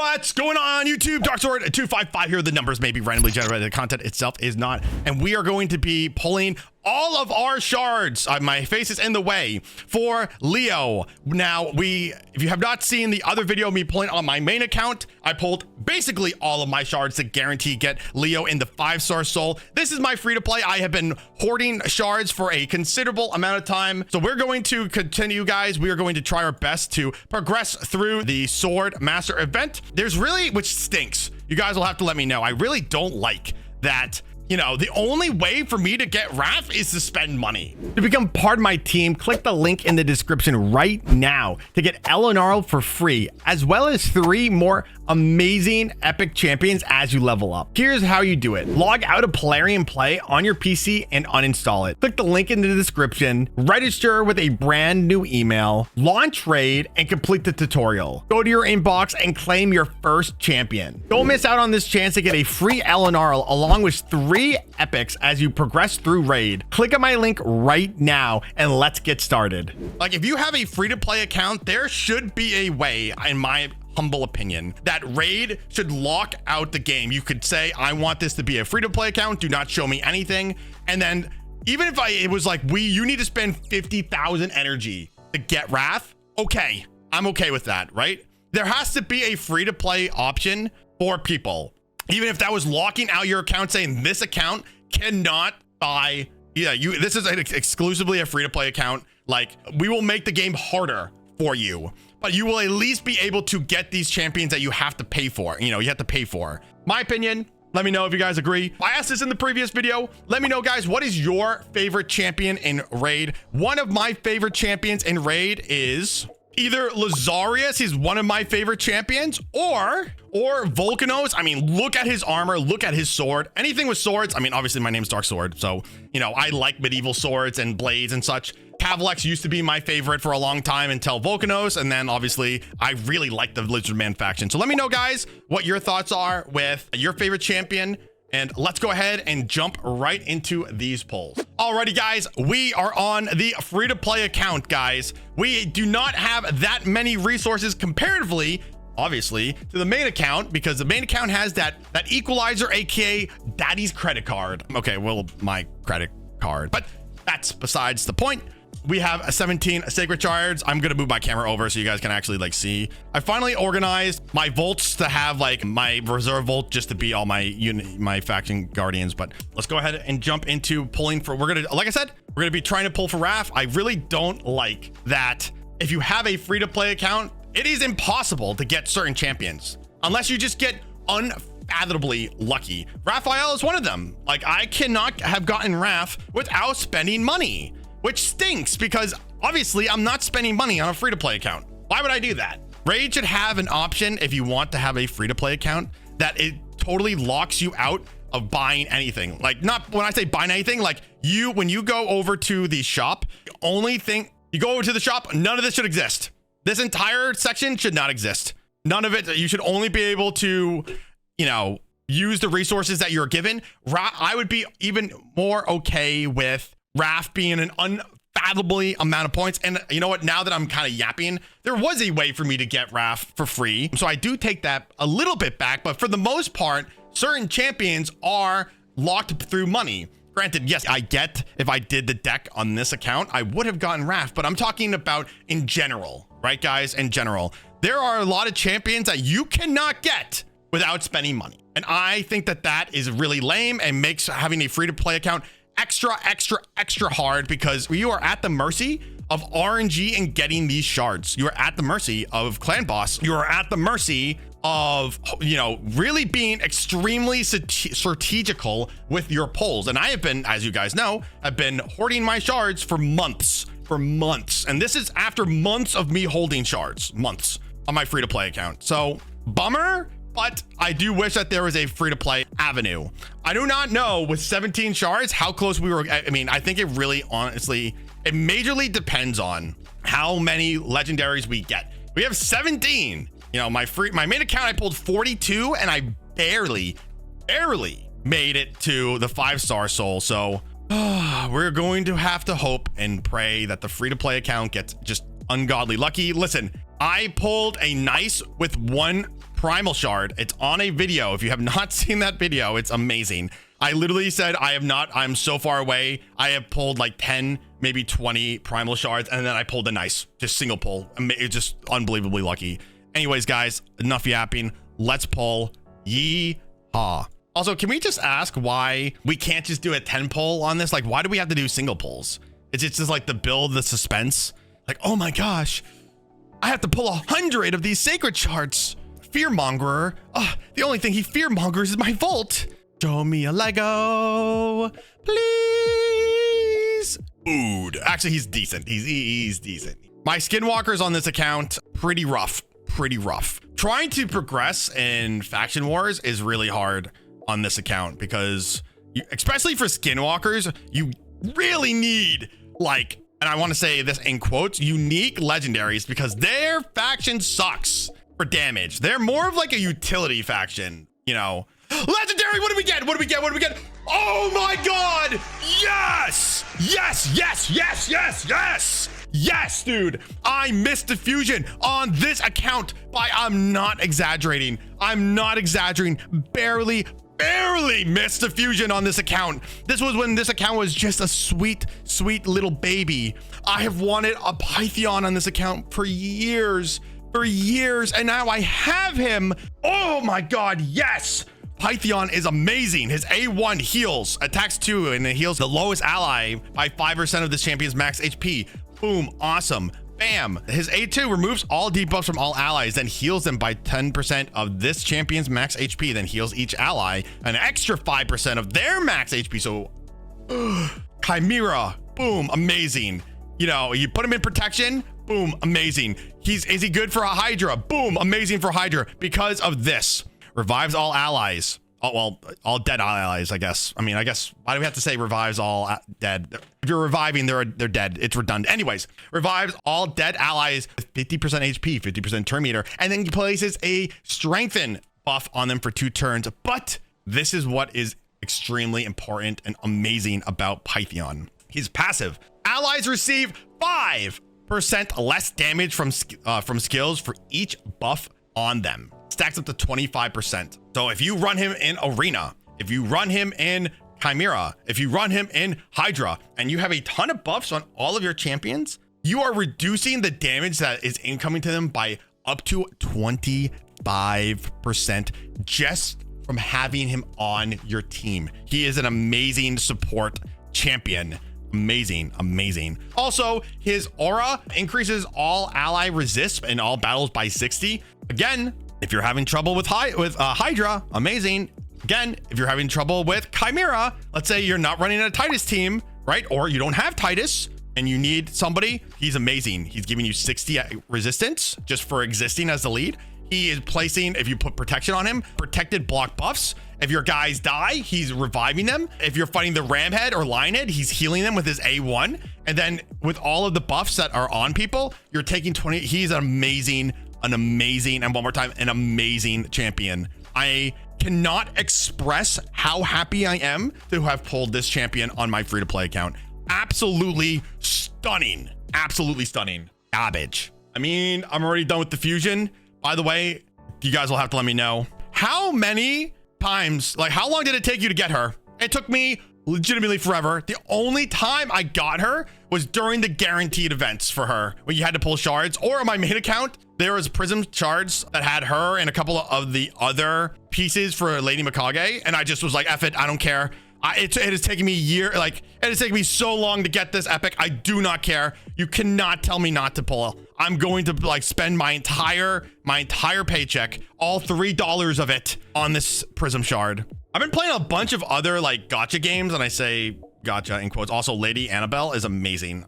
What's going on YouTube? Dark Sword 255 here. The numbers may be randomly generated. The content itself is not. And we are going to be pulling all of our shards. My face is in the way for Leo. Now, if you have not seen the other video of me pulling on my main account, I pulled basically all of my shards to guarantee get Leo in the 5-star soul. This is my free to play. I have been hoarding shards for a considerable amount of time. So we're going to continue, guys. We are going to try our best to progress through the Swordmaster event. There's really, which stinks. You guys will have to let me know. I really don't like that. You know, the only way for me to get Raph is to spend money. To become part of my team, click the link in the description right now to get Elenaril for free, as well as 3 more amazing epic champions as you level up. Here's how you do it. Log out of Plarium Play on your PC and uninstall it. Click the link in the description, register with a brand new email, launch raid, and complete the tutorial. Go to your inbox and claim your first champion. Don't miss out on this chance to get a free Elenaril along with 3 epics as you progress through raid. Click on my link right now and let's get started. Like, if you have a free-to-play account, there should be a way, in my humble opinion, that raid should lock out the game. You could say, I want this to be a free-to-play account, do not show me anything. And then even if it was like, you need to spend 50,000 energy to get Wrath, okay, I'm okay with that, right? There has to be a free-to-play option for people. Even if that was locking out your account, saying this account cannot buy, this is exclusively a free-to-play account. Like, we will make the game harder for you, but you will at least be able to get these champions that you have to pay for. You have to pay for. My opinion, let me know if you guys agree. I asked this in the previous video. Let me know, guys, what is your favorite champion in raid? One of my favorite champions in raid is either Lazarius, he's one of my favorite champions, or Volcanos. I mean, look at his armor, look at his sword. Anything with swords. I mean, obviously my name's Dark Sword, so, I like medieval swords and blades and such. Cavalex used to be my favorite for a long time until Volcanos, and then obviously I really like the Lizardman faction. So let me know, guys, what your thoughts are with your favorite champion. And let's go ahead and jump right into these polls. Alrighty, guys, we are on the free-to-play account, guys. We do not have that many resources comparatively, obviously, to the main account, because the main account has that equalizer, aka daddy's credit card. Okay, well, my credit card, but that's besides the point. We have 17 sacred shards. I'm gonna move my camera over so you guys can actually see. I finally organized my vaults to have my reserve vault just to be all my faction guardians. But let's go ahead and jump into pulling for. Like I said, we're gonna be trying to pull for Raph. I really don't like that. If you have a free-to-play account, it is impossible to get certain champions unless you just get unfathomably lucky. Raphael is one of them. Like, I cannot have gotten Raph without spending money, which stinks because obviously I'm not spending money on a free-to-play account. Why would I do that? Raid should have an option if you want to have a free-to-play account that it totally locks you out of buying anything. Like, not when I say buying anything, like when you go over to the shop, the only thing you go over to the shop, none of this should exist. This entire section should not exist. None of it. You should only be able to, use the resources that you're given. I would be even more okay with Raph being an unfathomably amount of points. And you know what? Now that I'm kind of yapping, there was a way for me to get Raph for free. So I do take that a little bit back. But for the most part, certain champions are locked through money. Granted, yes, I get if I did the deck on this account, I would have gotten Raph. But I'm talking about in general, right, guys? In general, there are a lot of champions that you cannot get without spending money. And I think that is really lame and makes having a free-to-play account extra hard, because you are at the mercy of RNG and getting these shards. You are at the mercy of Clan Boss. You are at the mercy of, really being extremely strategical with your pulls. And I have been, as you guys know, I've been hoarding my shards for months. And this is after months of me holding shards, months on my free-to-play account. So bummer. But I do wish that there was a free-to-play avenue. I do not know with 17 shards how close we were. I mean, I think it really, honestly, it majorly depends on how many legendaries we get. We have 17. My main account, I pulled 42, and I barely made it to the 5-star soul. So we're going to have to hope and pray that the free-to-play account gets just ungodly lucky. Listen, I pulled a nice with 1 primal shard. It's on a video. If you have not seen that video, it's amazing. I literally said I'm so far away. I have pulled like 10, maybe 20 primal shards, and then I pulled a nice, just single pull. It's just unbelievably lucky. Anyways, guys, enough yapping. Let's pull. Yee-haw. Also, can we just ask why we can't just do a 10 pull on this? Like, why do we have to do single pulls? It's just like to build the suspense. Like, oh my gosh, I have to pull 100 of these sacred shards. Fearmongerer. Oh, the only thing he fearmongers is my vault. Show me a Lego, please. Dude, actually, he's decent. He's decent. My skinwalkers on this account, pretty rough. Trying to progress in faction wars is really hard on this account because especially for skinwalkers, you really need like, and I want to say this in quotes, unique legendaries because their faction sucks for damage. They're more of like a utility faction, you know. Legendary, what do we get? Oh my God, yes, dude. I missed diffusion on this account by, I'm not exaggerating, barely missed diffusion on this account. This was when this account was just a sweet little baby. I have wanted a Python on this account for years, and now I have him. Oh my God, yes. Python is amazing. His A1 heals, attacks 2, and it heals the lowest ally by 5% of this champion's max HP. Boom, awesome. Bam. His A2 removes all debuffs from all allies, then heals them by 10% of this champion's max HP, then heals each ally an extra 5% of their max HP. So, Chimera, boom, amazing. You know, you put him in protection, boom, amazing. Is he good for a Hydra? Boom, amazing for Hydra because of this. Revives all allies. Oh, well, all dead allies, I guess. I mean, I guess, why do we have to say revives all dead? If you're reviving, they're dead. It's redundant. Anyways, revives all dead allies with 50% HP, 50% turn meter, and then he places a strengthen buff on them for 2 turns. But this is what is extremely important and amazing about Python. He's passive. Allies receive 5% less damage from skills for each buff on them. Stacks up to 25%. So if you run him in Arena, if you run him in Chimera, if you run him in Hydra, and you have a ton of buffs on all of your champions, you are reducing the damage that is incoming to them by up to 25% just from having him on your team. He is an amazing support champion. Amazing. Also, his aura increases all ally resists in all battles by 60. Again, if you're having trouble with Hydra, amazing. Again, if you're having trouble with Chimera, let's say you're not running a Titus team, right? Or you don't have Titus and you need somebody, he's amazing. He's giving you 60 resistance just for existing as the lead. He is placing, if you put protection on him, protected block buffs. If your guys die, he's reviving them. If you're fighting the Ramhead or Lionhead, he's healing them with his A1. And then with all of the buffs that are on people, you're taking 20. He's an amazing, and one more time, an amazing champion. I cannot express how happy I am to have pulled this champion on my free-to-play account. Absolutely stunning. Garbage. I mean, I'm already done with the fusion. By the way, you guys will have to let me know how many times, like how long did it take you to get her? It took me legitimately forever. The only time I got her was during the guaranteed events for her when you had to pull shards, or on my main account, there was Prism shards that had her and a couple of the other pieces for Lady Mikage. And I just was like, F it, I don't care. It has taken me it has taken me so long to get this epic. I do not care. You cannot tell me not to pull. I'm going to like spend my entire paycheck, all $3 of it, on this Prism shard. I've been playing a bunch of other like gotcha games, and I say gotcha in quotes. Also, Lady Annabelle is amazing.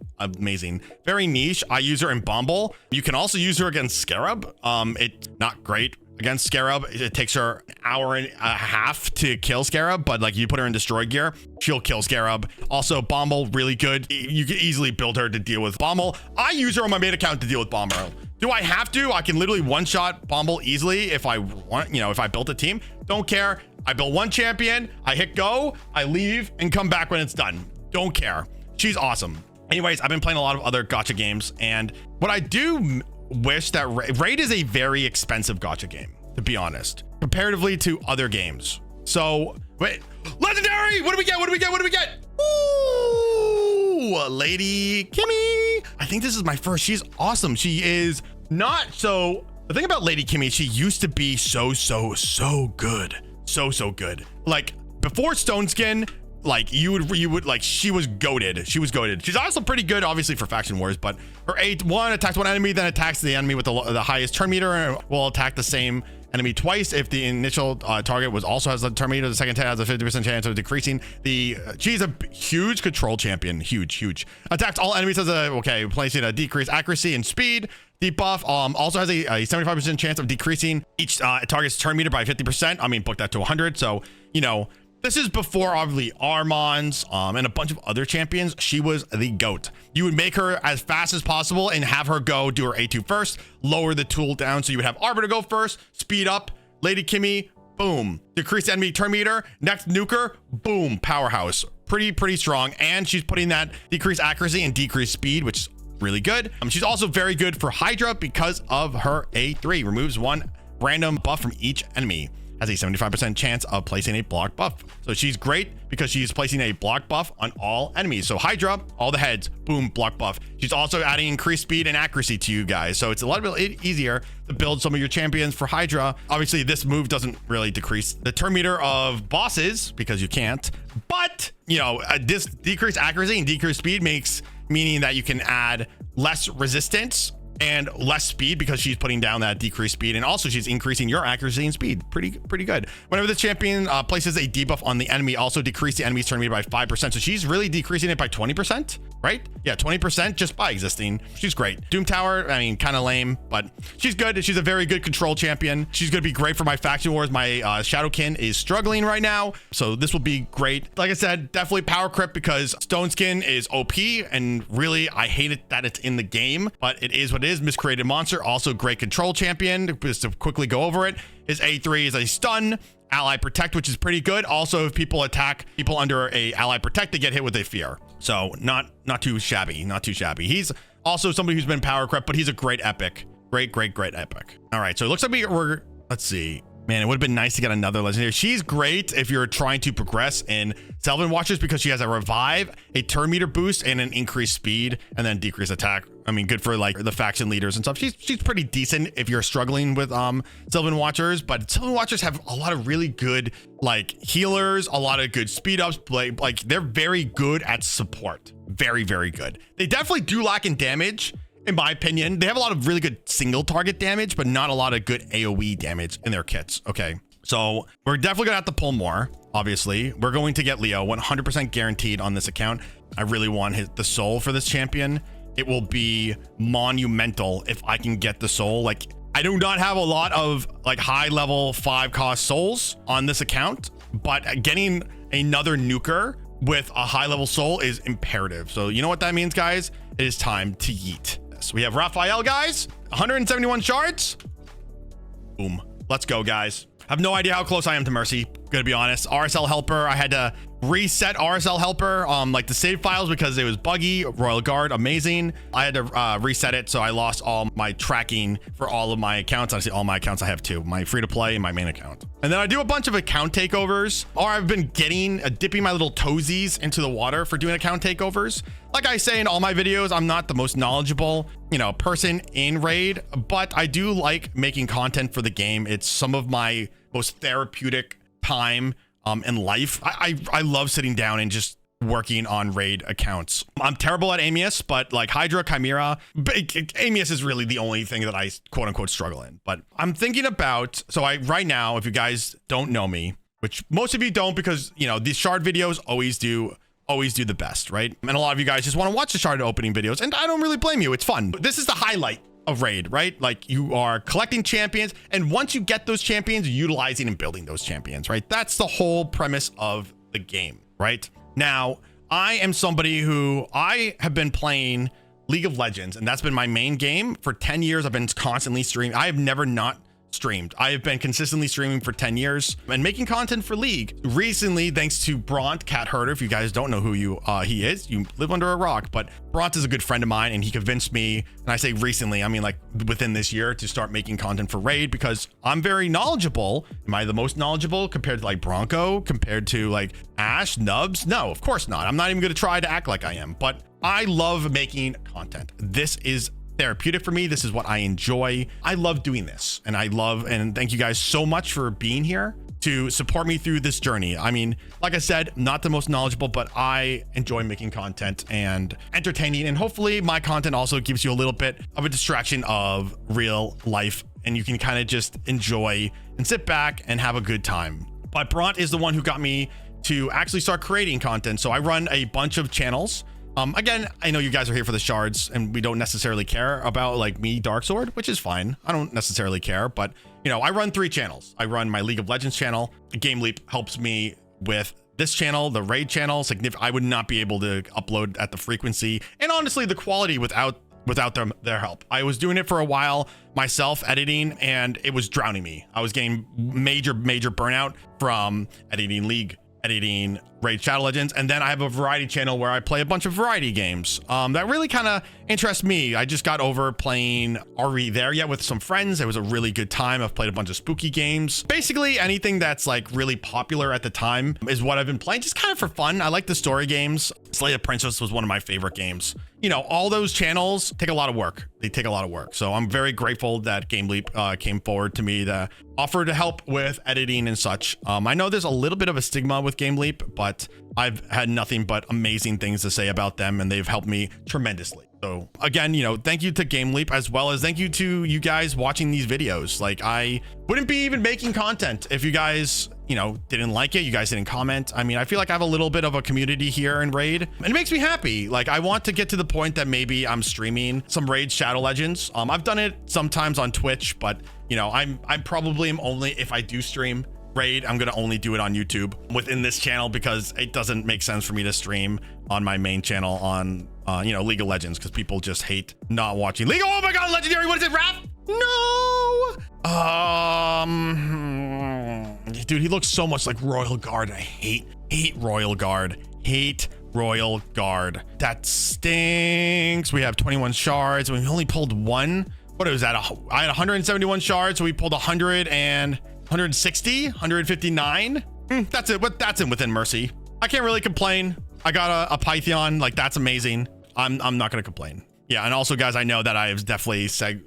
Very niche. I use her in Bumble. You can also use her against Scarab. It's not great against Scarab. It takes her an hour and a half to kill Scarab, but like you put her in destroy gear, she'll kill Scarab. Also, Bomble, really good. You can easily build her to deal with Bomble. I use her on my main account to deal with Bomber. Do I have to? I can literally one-shot Bomble easily if I want, you know, if I built a team. Don't care. I build one champion, I hit go, I leave and come back when it's done. Don't care. She's awesome. Anyways, I've been playing a lot of other gacha games, and what I do wish that Raid is a very expensive gacha game, to be honest, comparatively to other games. So wait, legendary, what do we get? What do we get? What do we get? Ooh, Lady Kimmy. I think this is my first. She's awesome. She is not so. The thing about Lady Kimmy, she used to be so good. So good. Like before Stone Skin, like you would like, she was goated. She's also pretty good, obviously, for faction wars, but her 8-1 attacks one enemy, then attacks the enemy with the highest turn meter, and will attack the same enemy twice if the initial target also has the turn meter. The second attack has a 50% chance of decreasing the. She's a huge control champion. Huge. Attacks all enemies as placing a decreased accuracy and speed. Debuff also has a 75% chance of decreasing each target's turn meter by 50%. I mean, book that to 100. So, you know, this is before obviously Armand's and a bunch of other champions. She was the GOAT. You would make her as fast as possible and have her do her A2 first, lower the tool down. So you would have Arbiter go first, speed up, Lady Kimmy, boom, decrease enemy turn meter, next nuker, boom, powerhouse. Pretty strong. And she's putting that decreased accuracy and decreased speed, which is really good. She's also very good for Hydra because of her A3, removes one random buff from each enemy. Has a 75% chance of placing a block buff. So she's great because she's placing a block buff on all enemies. So Hydra, all the heads, boom, block buff. She's also adding increased speed and accuracy to you guys. So it's a lot bit easier to build some of your champions for Hydra. Obviously, this move doesn't really decrease the turn meter of bosses because you can't. But, you know, this decreased accuracy and decreased speed meaning that you can add less resistance and less speed because she's putting down that decreased speed, and also she's increasing your accuracy and speed. Pretty good. Whenever the champion places a debuff on the enemy, also decrease the enemy's turn meter by 5%. So she's really decreasing it by 20%, right? Yeah, 20% just by existing. She's great. Doom Tower, I mean, kind of lame, but she's good. She's a very good control champion. She's going to be great for my faction wars. My Shadowkin is struggling right now, so this will be great. Like I said, definitely power crip because Stone Skin is OP, and really, I hate it that it's in the game, but it is what it is. Miscreated Monster, also great control champion. Just to quickly go over it, his A3 is a stun, ally protect, which is pretty good. Also, if people attack people under a ally protect, they get hit with a fear. So not too shabby. He's also somebody who's been power crept, but he's a great epic. Great epic. All right, so it looks like we're let's see. Man, it would have been nice to get another legendary. She's great if you're trying to progress in Selvin Watchers because she has a revive, a turn meter boost, and an increased speed, and then decreased attack. I mean, good for like the faction leaders and stuff. She's pretty decent if you're struggling with Sylvan Watchers, but Sylvan Watchers have a lot of really good like healers, a lot of good speed ups. Like they're very good at support. Very good. They definitely do lack in damage. In my opinion, they have a lot of really good single target damage, but not a lot of good AoE damage in their kits. Okay, so we're definitely gonna have to pull more. Obviously, we're going to get Leo 100% guaranteed on this account. I really want the soul for this champion. It will be monumental if I can get the soul. Like, I do not have a lot of like high level 5 cost souls on this account, but getting another nuker with a high level soul is imperative. So you know what that means, guys? It is time to yeet. We have Raphael, guys, 171 shards. Boom. Let's go, guys. I have no idea how close I am to Mercy, gonna be honest. RSL Helper, I had to reset RSL Helper, like the save files because it was buggy. Royal Guard, amazing. I had to reset it, so I lost all my tracking for all of my accounts. Honestly, all my accounts I have two, my free to play and my main account. And then I do a bunch of account takeovers, or I've been dipping my little toesies into the water for doing account takeovers. Like I say in all my videos, I'm not the most knowledgeable, person in Raid, but I do like making content for the game. It's some of my most therapeutic time in life. I love sitting down and just working on Raid accounts. I'm terrible at Amius, but like Hydra, Chimera, Amius is really the only thing that I quote unquote struggle in. But I'm thinking about, right now, if you guys don't know me, which most of you don't, because these shard videos always do the best, right? And a lot of you guys just want to watch the shard opening videos, and I don't really blame you. It's fun. This is the highlight of Raid, right? Like, you are collecting champions, and once you get those champions, utilizing and building those champions, right? That's the whole premise of the game, right? Now, I am somebody who I have been playing League of Legends, and that's been my main game for 10 years. I've been constantly streaming. I have never not streamed. I have been consistently streaming for 10 years and making content for League. Recently, thanks to Bront, Cat Herder, if you guys don't know who he is, you live under a rock, but Bront is a good friend of mine, and he convinced me, and I say recently, I mean like within this year, to start making content for Raid because I'm very knowledgeable. Am I the most knowledgeable compared to like Bronco, compared to like Ash, Nubs? No, of course not. I'm not even gonna try to act like I am, but I love making content. This is therapeutic for me. This is what I enjoy. I love doing this, and thank you guys so much for being here to support me through this journey. I mean, like I said, not the most knowledgeable, but I enjoy making content and entertaining, and hopefully my content also gives you a little bit of a distraction of real life, and you can kind of just enjoy and sit back and have a good time. But Bront is the one who got me to actually start creating content. So I run a bunch of channels. Again, I know you guys are here for the shards and we don't necessarily care about like me, Dark Sword, which is fine. I don't necessarily care, but you know, I run 3 channels. I run my League of Legends channel. Game Leap helps me with this channel, the raid channel. I would not be able to upload at the frequency and honestly the quality without their help. I was doing it for a while myself, editing, and it was drowning me. I was getting major burnout from editing League, editing Raid Shadow Legends, and then I have a variety channel where I play a bunch of variety games that really kind of interest me. I just got over playing Are We There Yet with some friends. It was a really good time. I've played a bunch of spooky games. Basically anything that's like really popular at the time is what I've been playing, just kind of for fun. I like the story games. Slay the Princess was one of my favorite games. You know, all those channels take a lot of work. They take a lot of work. So I'm very grateful that Game Leap came forward to me to offer to help with editing and such. I know there's a little bit of a stigma with Game Leap, but I've had nothing but amazing things to say about them, and they've helped me tremendously. So again, you know, thank you to Game Leap, as well as thank you to you guys watching these videos. Like, I wouldn't be even making content if you guys, you know, didn't like it. You guys didn't comment. I mean, I feel like I have a little bit of a community here in Raid, and it makes me happy. Like, I want to get to the point that maybe I'm streaming some Raid Shadow Legends. I've done it sometimes on Twitch, but you know, I'm probably only, if I do stream Raid, I'm gonna only do it on YouTube within this channel, because it doesn't make sense for me to stream on my main channel on you know, League of Legends, because people just hate not watching League. Oh my god, legendary, what is it, Raph? No. Dude, he looks so much like Royal Guard. I hate Royal Guard. Hate Royal Guard. That stinks. We have 21 shards and we only pulled 1. What was that? I had 171 shards, so we pulled 100 and 160, 159. That's it. But that's in Within Mercy. I can't really complain. I got a Python. Like, that's amazing. I'm not gonna complain. Yeah, and also, guys, I know that I have definitely segued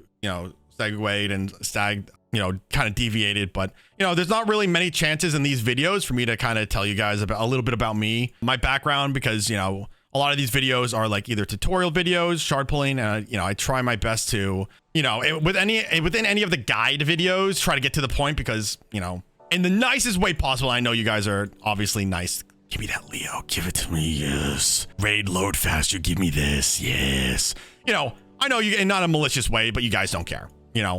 and stagged, you know, kind of deviated, but you know, there's not really many chances in these videos for me to kind of tell you guys about a little bit about me, my background, because you know, a lot of these videos are like either tutorial videos, shard pulling, and you know, I try my best to, you know, within any of the guide videos, try to get to the point, because you know, in the nicest way possible. I know you guys are obviously nice. Give me that, Leo. Give it to me. Yes. Raid load faster. Give me this. Yes. You know, I know you, in not a malicious way, but you guys don't care. You know,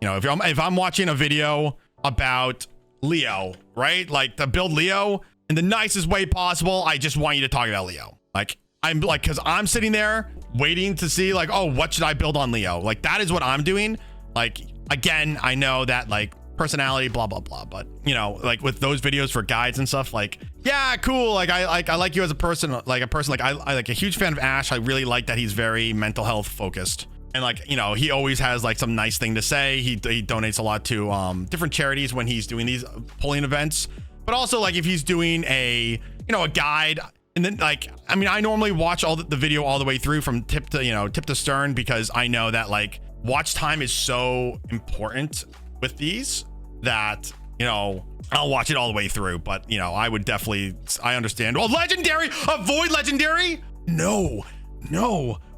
you know, if I'm watching a video about Leo, right? Like, to build Leo in the nicest way possible, I just want you to talk about Leo. Like, I'm like, because I'm sitting there waiting to see like, oh, what should I build on Leo? Like, that is what I'm doing. Like, again, I know that like personality, blah blah blah, but you know, like with those videos for guides and stuff, like, yeah, cool. Like, I like you as a person. Like I like a huge fan of Ash. I really like that he's very mental health focused, and like, you know, he always has like some nice thing to say. He donates a lot to different charities when he's doing these polling events, but also like if he's doing a, you know, a guide. And then like, I mean, I normally watch all the video all the way through from tip to stern, because I know that like watch time is so important with these that, you know, I'll watch it all the way through. But you know, I would definitely, I understand. Oh, legendary, a void legendary. No,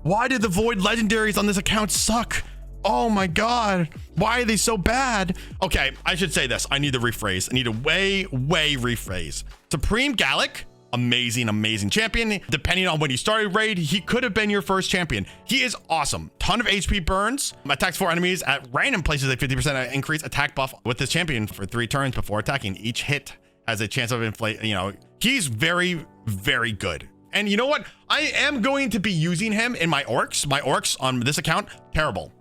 why did the void legendaries on this account suck? Oh my god, why are they so bad? Okay, I should say this. I need to rephrase. I need to way rephrase. Supreme Gallic, amazing champion. Depending on when you started Raid, he could have been your first champion. He is awesome. Ton of HP burns, attacks 4 enemies at random places at 50% increase attack buff with this champion for 3 turns before attacking. Each hit has a chance of inflate. You know, he's very good. And you know what? I am going to be using him in my orcs. My orcs on this account, terrible,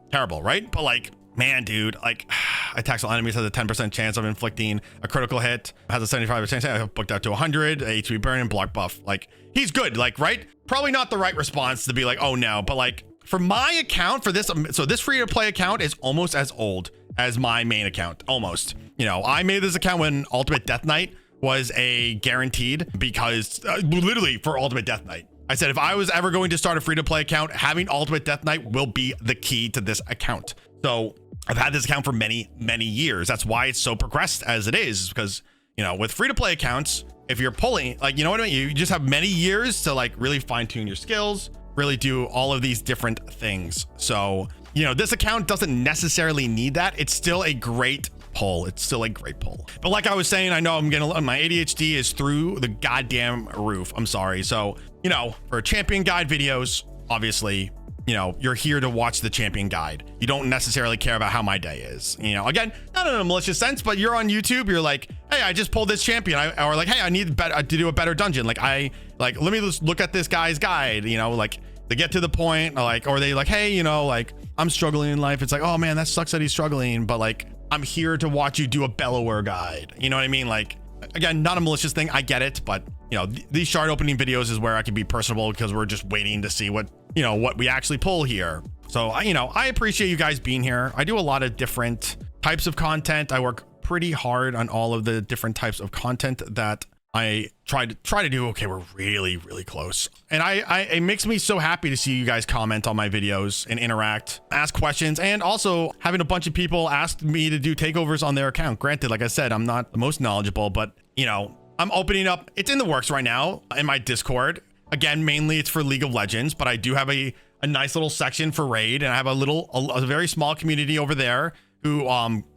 right? But like, man, dude, like, attacks on enemies has a 10% chance of inflicting a critical hit, has a 75% chance. I booked out to 100, HP burn and block buff. Like, he's good, like, right? Probably not the right response to be like, oh no, but like for my account for this, so this free to play account is almost as old as my main account, almost. You know, I made this account when Ultimate Death Knight was a guaranteed, because literally for Ultimate Death Knight. I said, if I was ever going to start a free to play account, having Ultimate Death Knight will be the key to this account. So I've had this account for many, many years. That's why it's so progressed as it is, because, you know, with free to play accounts, if you're pulling, like, you know what I mean? You just have many years to like really fine tune your skills, really do all of these different things. So, you know, this account doesn't necessarily need that. It's still a great pull. It's still a great pull. But like I was saying, I know I'm getting, my ADHD is through the goddamn roof. I'm sorry. So, you know, for champion guide videos, obviously, you know, you're here to watch the champion guide. You don't necessarily care about how my day is. You know, again, not in a malicious sense, but you're on YouTube. You're like, hey, I just pulled this champion. Or like, hey, I need to do a better dungeon. Like, let me just look at this guy's guide, you know, like they get to the point, like, or they like, hey, you know, like I'm struggling in life. It's like, oh man, that sucks that he's struggling. But like, I'm here to watch you do a bellower guide. You know what I mean? Like, again, not a malicious thing. I get it. But, you know, these shard opening videos is where I can be personable, because we're just waiting to see what, you know, what we actually pull here. So, you know, I appreciate you guys being here. I do a lot of different types of content. I work pretty hard on all of the different types of content that I try to do. Okay, we're really, really close. And it makes me so happy to see you guys comment on my videos and interact, ask questions, and also having a bunch of people ask me to do takeovers on their account. Granted, like I said, I'm not the most knowledgeable, but, you know, I'm opening up. It's in the works right now in my Discord. Again, mainly it's for League of Legends, but I do have a nice little section for Raid, and I have a very small community over there who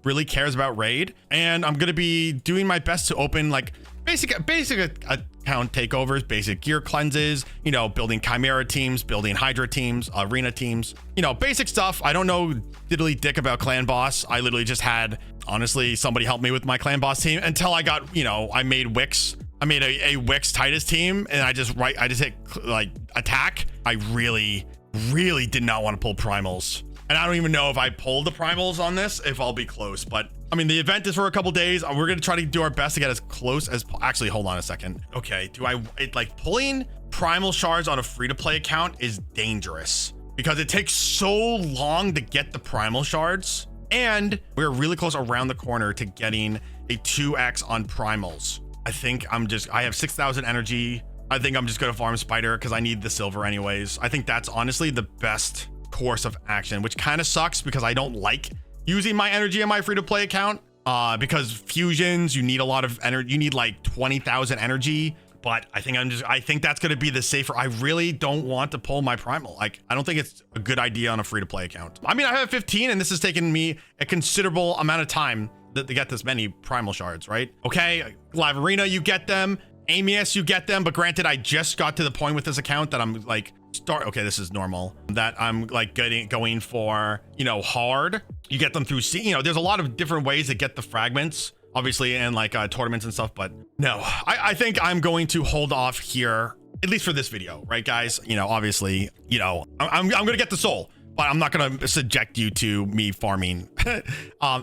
really cares about Raid. And I'm gonna be doing my best to open like basic account takeovers, basic gear cleanses, you know, building Chimera teams, building Hydra teams, arena teams, you know, basic stuff. I don't know diddly dick about Clan Boss. I literally just had, honestly, somebody help me with my Clan Boss team until I got, you know, I made Wix. I made a Wix Titus team, and I just hit like attack. I really did not want to pull primals. And I don't even know if I pulled the primals on this, if I'll be close. But I mean, the event is for a couple days. We're going to try to do our best to get as close as, actually, hold on a second. Okay, like pulling primal shards on a free-to-play account is dangerous because it takes so long to get the primal shards. And we're really close around the corner to getting a 2x on primals. I think I have 6,000 energy. I think I'm just going to farm spider because I need the silver anyways. I think that's honestly the best course of action, which kind of sucks because I don't like using my energy in my free-to-play account because fusions, you need a lot of energy. You need like 20,000 energy, but I think that's going to be the safer. I really don't want to pull my primal. Like, I don't think it's a good idea on a free-to-play account. I mean, I have 15 and this has taken me a considerable amount of time to get this many primal shards, right? Okay, live arena, you get them. Amius, you get them, but granted, I just got to the point with this account that I'm like, okay, this is normal, that I'm like going for, you know, hard. You get them through you know, there's a lot of different ways to get the fragments, obviously, and like tournaments and stuff, but no, I think I'm going to hold off here, at least for this video, right, guys? You know, obviously, you know, I'm gonna get the soul, but I'm not gonna subject you to me farming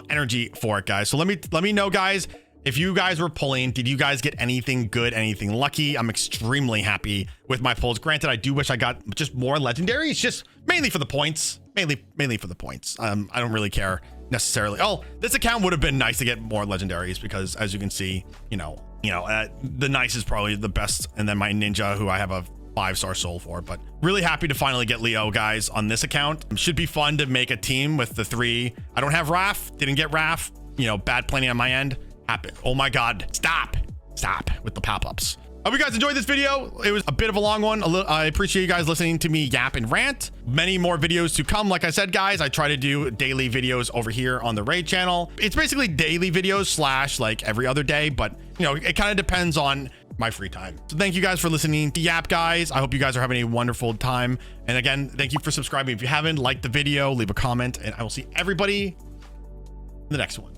energy for it, guys. So let me know, guys. If you guys were pulling, did you guys get anything good, anything lucky? I'm extremely happy with my pulls. Granted, I do wish I got just more legendary. It's just mainly for the points, mainly for the points. I don't really care necessarily. Oh, this account would have been nice to get more legendaries because, as you can see, you know, the nice is probably the best, and then my ninja, who I have a 5-star soul for. But really happy to finally get Leo, guys, on this account. It should be fun to make a team with the 3. I don't have Raph, didn't get Raph. You know, bad planning on my end. Happen. Oh my god, stop with the pop-ups. Hope you guys enjoyed this video. It was a bit of a long one. I appreciate you guys listening to me yap and rant. Many more videos to come. Like I said, guys, I try to do daily videos over here on the Raid channel. It's basically daily videos / like every other day, but you know, it kind of depends on my free time. So thank you guys for listening to Yap, guys. I hope you guys are having a wonderful time. And again, thank you for subscribing. If you haven't, like the video, leave a comment, and I will see everybody in the next one.